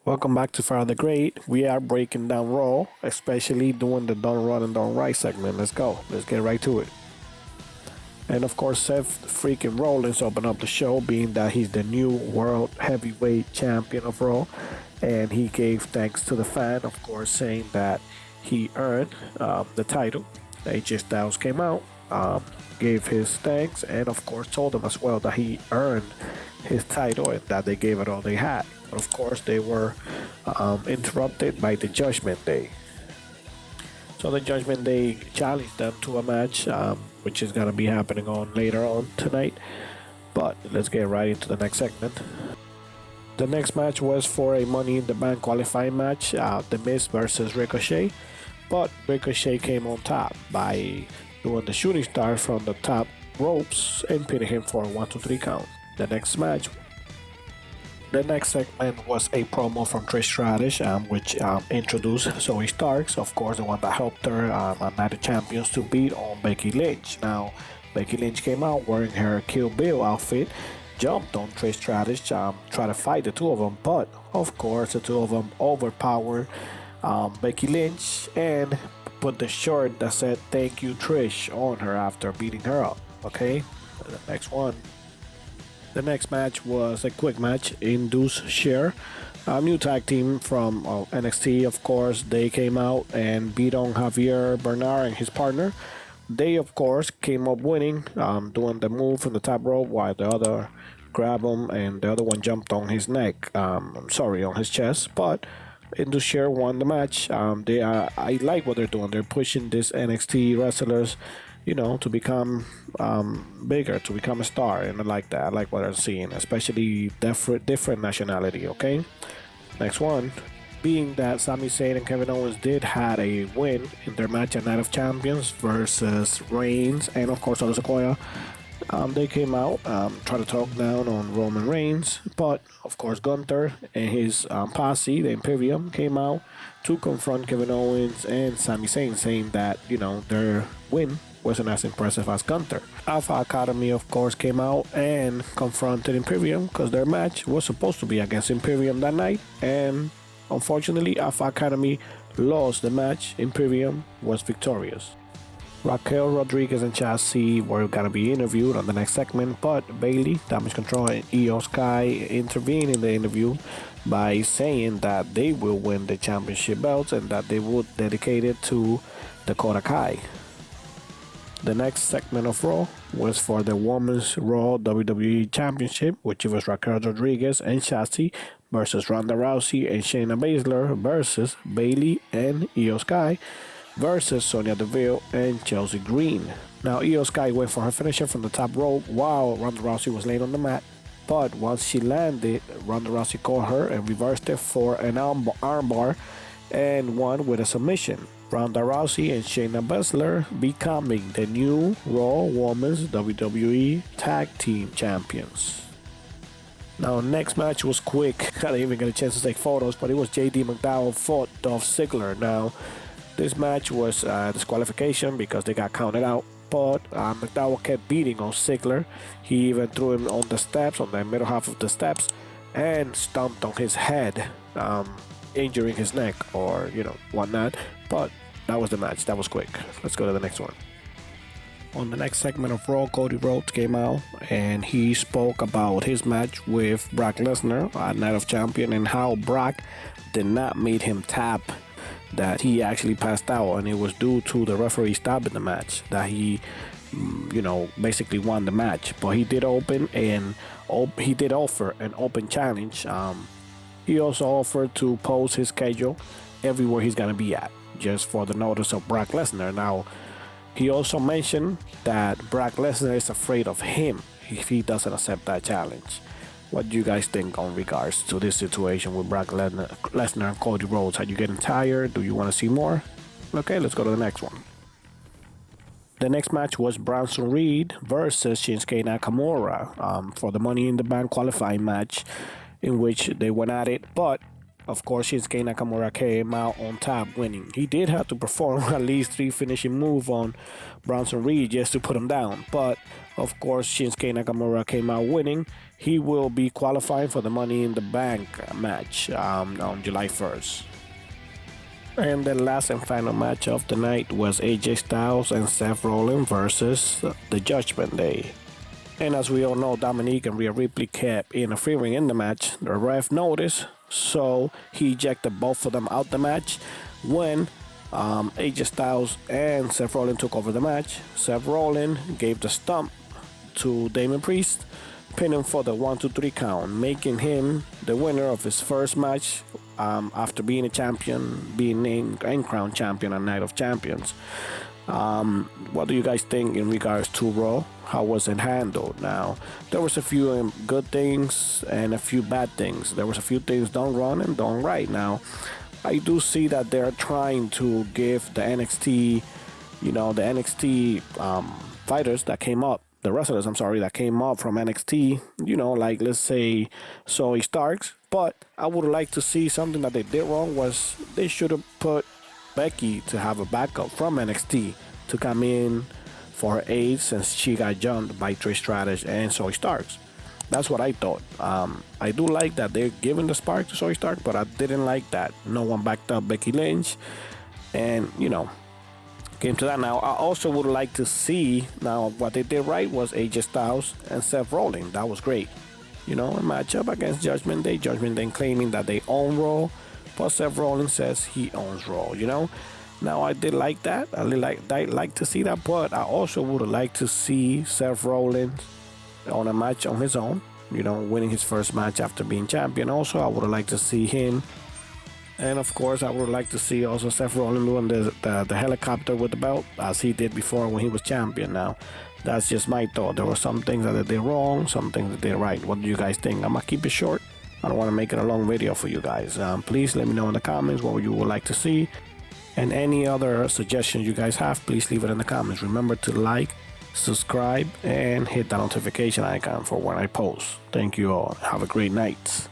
Welcome back to Fire the Great. We are breaking down Raw, especially doing the Don't Run and Don't Write segment. Let's go. Let's get right to it. And of course, Seth freaking Rollins opened up the show, being that he's the new World Heavyweight Champion of Raw. And he gave thanks to the fan, of course, saying that he earned the title. AJ Styles came out, gave his thanks, and of course told him as well that he earned his title and that they gave it all they had. But of course, they were interrupted by the Judgment Day. So the Judgment Day challenged them to a match, which is going to be happening on later on tonight. But let's get right into the next segment. The next match was for a Money in the Bank qualifying match, The Miz versus Ricochet. But Ricochet came on top by doing the shooting star from the top ropes and pinning him for a 1-2-3 count. The next segment was a promo from Trish Stratus, which introduced Zoe Starks, of course, the one that helped her on Night of Champions to beat on Becky Lynch. Now, Becky Lynch came out wearing her Kill Bill outfit, jumped on Trish Stratus, tried to fight the two of them, but of course, the two of them overpowered Becky Lynch and put the shirt that said "Thank you, Trish" on her after beating her up. Okay, the next one. The next match was a quick match. Induce Share, a new tag team from NXT, of course. They came out and beat on Javier Bernard and his partner. They, of course, came up winning, doing the move from the top rope while the other grabbed him and the other one jumped on his neck. On his chest. But Induce Share won the match. I like what they're doing. They're pushing these NXT wrestlers, to become bigger, to become a star, and I like that. I like what I'm seeing, especially different nationality. Okay, next one, being that Sami Zayn and Kevin Owens did had a win in their match at Night of Champions versus Reigns and of course Solo Sequoia. They came out, try to talk down on Roman Reigns, but of course Gunther and his posse, the Imperium, came out to confront Kevin Owens and Sami Zayn, saying that their win wasn't as impressive as Gunther. Alpha Academy, of course, came out and confronted Imperium because their match was supposed to be against Imperium that night, and unfortunately, Alpha Academy lost the match. Imperium was victorious. Raquel Rodriguez and Chassis were gonna be interviewed on the next segment, but Bailey, Damage Control, and Io Sky intervened in the interview by saying that they will win the championship belts and that they would dedicate it to Dakota Kai. The next segment of Raw was for the Women's Raw WWE Championship, which was Raquel Rodriguez and Shotzi versus Ronda Rousey and Shayna Baszler versus Bayley and Io Sky versus Sonya Deville and Chelsea Green. Now, Io Sky went for her finisher from the top rope while Ronda Rousey was laying on the mat, but once she landed, Ronda Rousey caught her and reversed it for an armbar and won with a submission. Ronda Rousey and Shayna Baszler becoming the new Raw Women's WWE Tag Team Champions. Now, next match was quick. I didn't even get a chance to take photos, but it was JD McDowell fought Dolph Ziggler. Now, this match was disqualification because they got counted out, but McDowell kept beating on Ziggler. He even threw him on the steps, on the middle half of the steps, and stomped on his head, injuring his neck or whatnot. But that was the match. That was quick. Let's go to the next one. On the next segment of Raw, Cody Rhodes came out and he spoke about his match with Brock Lesnar at Night of Champion and how Brock did not make him tap, that he actually passed out, and it was due to the referee stopping the match that he basically won the match. But he did offer an open challenge. He also offered to post his schedule everywhere he's gonna be at, just for the notice of Brock Lesnar. Now, he also mentioned that Brock Lesnar is afraid of him if he doesn't accept that challenge. What do you guys think on regards to this situation with Brock Lesnar and Cody Rhodes? Are you getting tired? Do you want to see more? Okay, let's go to the next one. The next match was Bronson Reed versus Shinsuke Nakamura for the Money in the Bank qualifying match, in which they went at it, but of course Shinsuke Nakamura came out on top winning. He did have to perform at least 3 finishing moves on Bronson Reed just to put him down, but Of course, Shinsuke Nakamura came out winning. He will be qualifying for the Money in the Bank match on July 1st. And the last and final match of the night was AJ Styles and Seth Rollins versus the Judgment Day. And as we all know, Dominique and Rhea Ripley kept interfering in the match. The ref noticed, so he ejected both of them out the match. When AJ Styles and Seth Rollins took over the match, Seth Rollins gave the stump to Damien Priest, pinning for the 1-2-3 count, making him the winner of his first match after being a champion, being named and crowned champion on Night of Champions. What do you guys think in regards to Raw? How was it handled? Now, there was a few good things and a few bad things. There was a few things done wrong and done right. Now, I do see that they're trying to give the NXT, the NXT fighters that came up, the wrestlers, that came up from NXT, like let's say Zoe Starks. But I would like to see something that they did wrong was they should have put Becky to have a backup from NXT to come in for her aid since she got jumped by Trish Stratus and Zoe Starks. That's what I thought. I do like that they're giving the spark to Zoe Stark, but I didn't like that no one backed up Becky Lynch. And, came to that. Now, I also would like to see, now what they did right was AJ Styles and Seth Rollins. That was great. A matchup against Judgment Day. Judgment Day claiming that they own Raw, but Seth Rollins says he owns Raw, Now, I did like that. I'd like to see that, but I also would like to see Seth Rollins on a match on his own, winning his first match after being champion. Also, I would like to see him. And of course, I would like to see also Seth Rollins doing the helicopter with the belt as he did before when he was champion. Now, that's just my thought. There were some things that they did wrong, some things that they did right. What do you guys think? I'm going to keep it short. I don't want to make it a long video for you guys. Please let me know in the comments what you would like to see. And any other suggestions you guys have, please leave it in the comments. Remember to like, subscribe, and hit that notification icon for when I post. Thank you all. Have a great night.